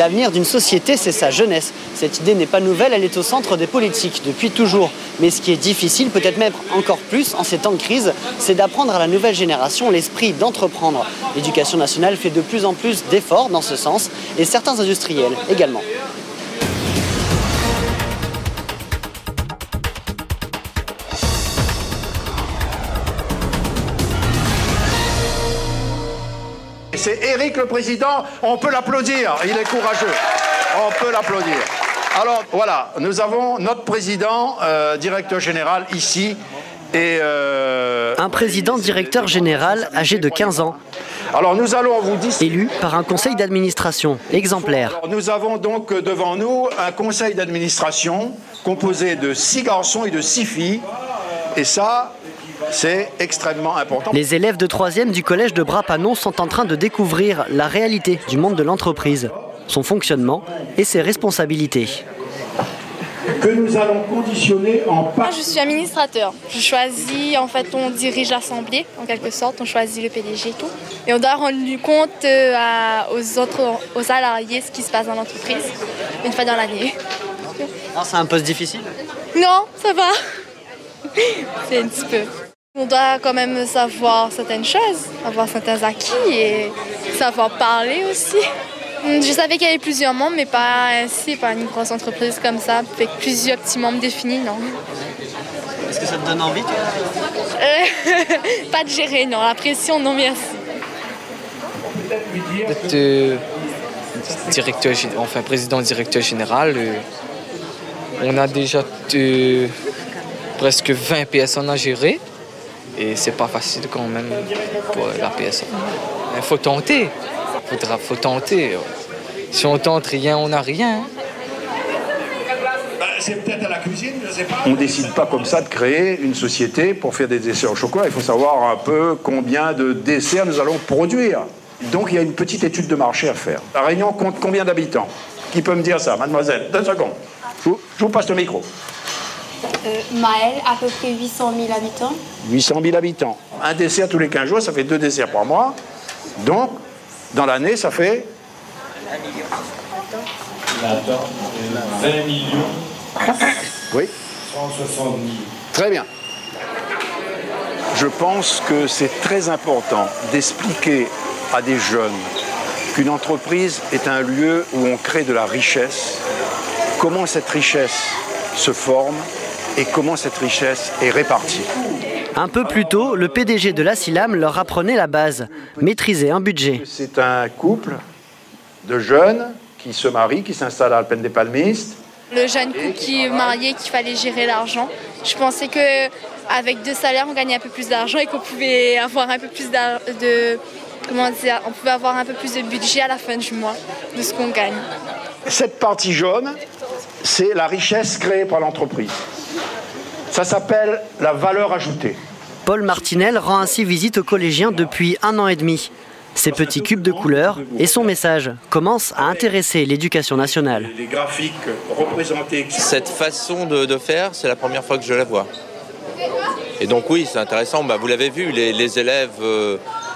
L'avenir d'une société, c'est sa jeunesse. Cette idée n'est pas nouvelle, elle est au centre des politiques depuis toujours. Mais ce qui est difficile, peut-être même encore plus en ces temps de crise, c'est d'apprendre à la nouvelle génération l'esprit d'entreprendre. L'éducation nationale fait de plus en plus d'efforts dans ce sens, et certains industriels également. C'est Éric le président, on peut l'applaudir, il est courageux, on peut l'applaudir. Alors voilà, nous avons notre président, directeur général ici. Et un président directeur général âgé de 15 ans. Alors nous allons vous dire... Élu par un conseil d'administration exemplaire. Alors, nous avons donc devant nous un conseil d'administration composé de 6 garçons et de 6 filles. Et ça... c'est extrêmement important. Les élèves de 3e du collège de Bras-Panon sont en train de découvrir la réalité du monde de l'entreprise, son fonctionnement et ses responsabilités. Que nous allons conditionner en... Moi, je suis administrateur. Je choisis, en fait, on dirige l'assemblée, en quelque sorte, on choisit le PDG et tout. Et on doit rendre compte aux salariés ce qui se passe dans l'entreprise, une fois dans l'année. C'est un poste difficile? Non, ça va. C'est un petit peu. On doit quand même savoir certaines choses, avoir certains acquis et savoir parler aussi. Je savais qu'il y avait plusieurs membres, mais pas ainsi, pas une grosse entreprise comme ça, avec plusieurs petits membres définis, non. Est-ce que ça te donne envie, toi? Pas de gérer, non. La pression, non merci. D'être président-directeur général, on a déjà presque 20 PSN à gérer. Et c'est pas facile quand même pour la PSN. Il faut tenter. Faut tenter. Si on tente rien, on n'a rien. C'est peut-être à la cuisine, je sais pas. On ne décide pas comme ça de créer une société pour faire des desserts au chocolat. Il faut savoir un peu combien de desserts nous allons produire. Donc il y a une petite étude de marché à faire. La Réunion compte combien d'habitants? Qui peut me dire ça, mademoiselle? 2 secondes. Je vous passe le micro. Maëlle, à peu près 800 000 habitants. 800 000 habitants. Un dessert tous les 15 jours, ça fait 2 desserts par mois. Donc, dans l'année, ça fait... 20 millions. Oui. 160 000. Très bien. Je pense que c'est très important d'expliquer à des jeunes qu'une entreprise est un lieu où on crée de la richesse, comment cette richesse se forme et comment cette richesse est répartie. Un peu plus tôt, le PDG de la SILAM leur apprenait la base, maîtriser un budget. C'est un couple de jeunes qui se marient, qui s'installent à Alpene des Palmistes. Le jeune couple qui est marié, qu'il fallait gérer l'argent. Je pensais qu'avec 2 salaires, on gagnait un peu plus d'argent et qu'on pouvait avoir un peu plus on pouvait avoir un peu plus de budget à la fin du mois de ce qu'on gagne. Cette partie jaune, c'est la richesse créée par l'entreprise. Ça s'appelle la valeur ajoutée. Paul Martinel rend ainsi visite aux collégiens depuis 1 an et demi. Ces petits cubes de couleurs et son message commencent à intéresser l'éducation nationale. Les graphiques représentés... Cette façon de faire, c'est la première fois que je la vois. Et donc oui, c'est intéressant. Vous l'avez vu, les élèves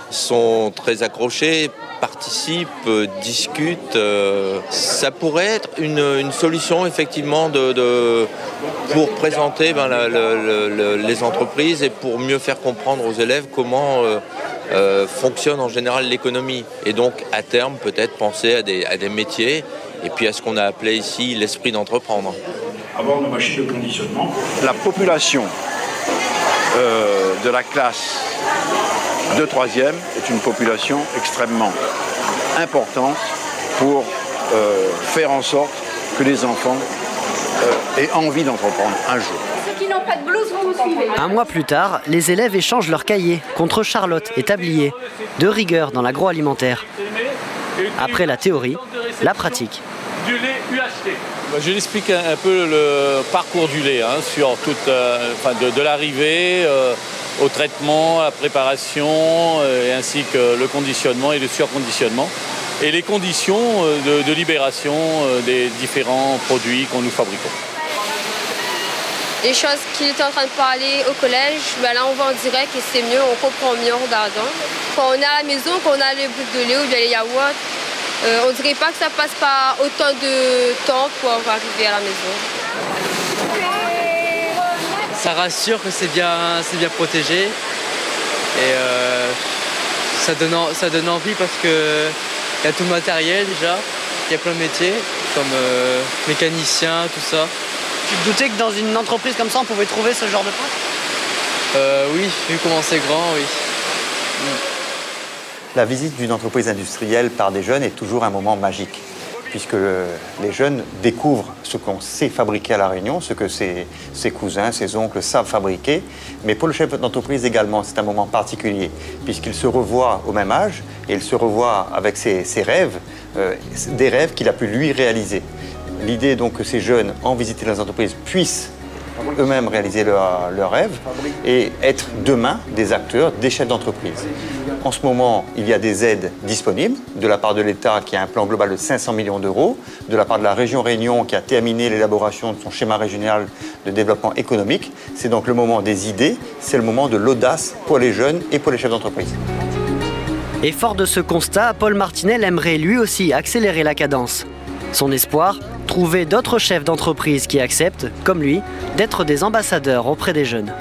sont très accrochés, participent, discutent. Ça pourrait être une solution effectivement pour présenter les entreprises et pour mieux faire comprendre aux élèves comment fonctionne en général l'économie. Et donc à terme peut-être penser à des métiers et puis à ce qu'on a appelé ici l'esprit d'entreprendre. Avoir nos machines de conditionnement. La population de la classe de 3e est une population extrêmement importante pour faire en sorte que les enfants aient envie d'entreprendre un jour. Ceux qui n'ont pas de blouse, vous suivez. 1 mois plus tard, les élèves échangent leurs cahiers contre Charlotte et tablier, de rigueur dans l'agroalimentaire. Après la théorie, la pratique. Du lait UHT. Je l'explique un peu le parcours du lait, sur toute, de l'arrivée au traitement, à la préparation, et ainsi que le conditionnement et le surconditionnement, et les conditions de libération des différents produits qu'on nous fabriquons. Les choses qu'il était en train de parler au collège, là on voit en direct et c'est mieux, on comprend mieux en regardant. Quand on est à la maison, quand on a les boules de lait ou bien les yaourts, On dirait pas que ça passe pas autant de temps pour arriver à la maison. Ça rassure que c'est bien protégé et ça donne envie parce que il y a tout le matériel déjà, il y a plein de métiers comme mécanicien, tout ça. Tu te doutais que dans une entreprise comme ça, on pouvait trouver ce genre de poste? Oui, vu comment c'est grand, oui. La visite d'une entreprise industrielle par des jeunes est toujours un moment magique, puisque les jeunes découvrent ce qu'on sait fabriquer à La Réunion, ce que ses cousins, ses oncles savent fabriquer. Mais pour le chef d'entreprise également, c'est un moment particulier, puisqu'il se revoit au même âge et il se revoit avec ses rêves, des rêves qu'il a pu lui réaliser. L'idée donc que ces jeunes, en visitant les entreprises, puissent eux-mêmes réaliser leurs rêves et être demain des acteurs, des chefs d'entreprise. En ce moment, il y a des aides disponibles de la part de l'État qui a un plan global de 500 millions d'euros, de la part de la région Réunion qui a terminé l'élaboration de son schéma régional de développement économique. C'est donc le moment des idées, c'est le moment de l'audace pour les jeunes et pour les chefs d'entreprise. Et fort de ce constat, Paul Martinel aimerait lui aussi accélérer la cadence. Son espoir, trouver d'autres chefs d'entreprise qui acceptent, comme lui, d'être des ambassadeurs auprès des jeunes.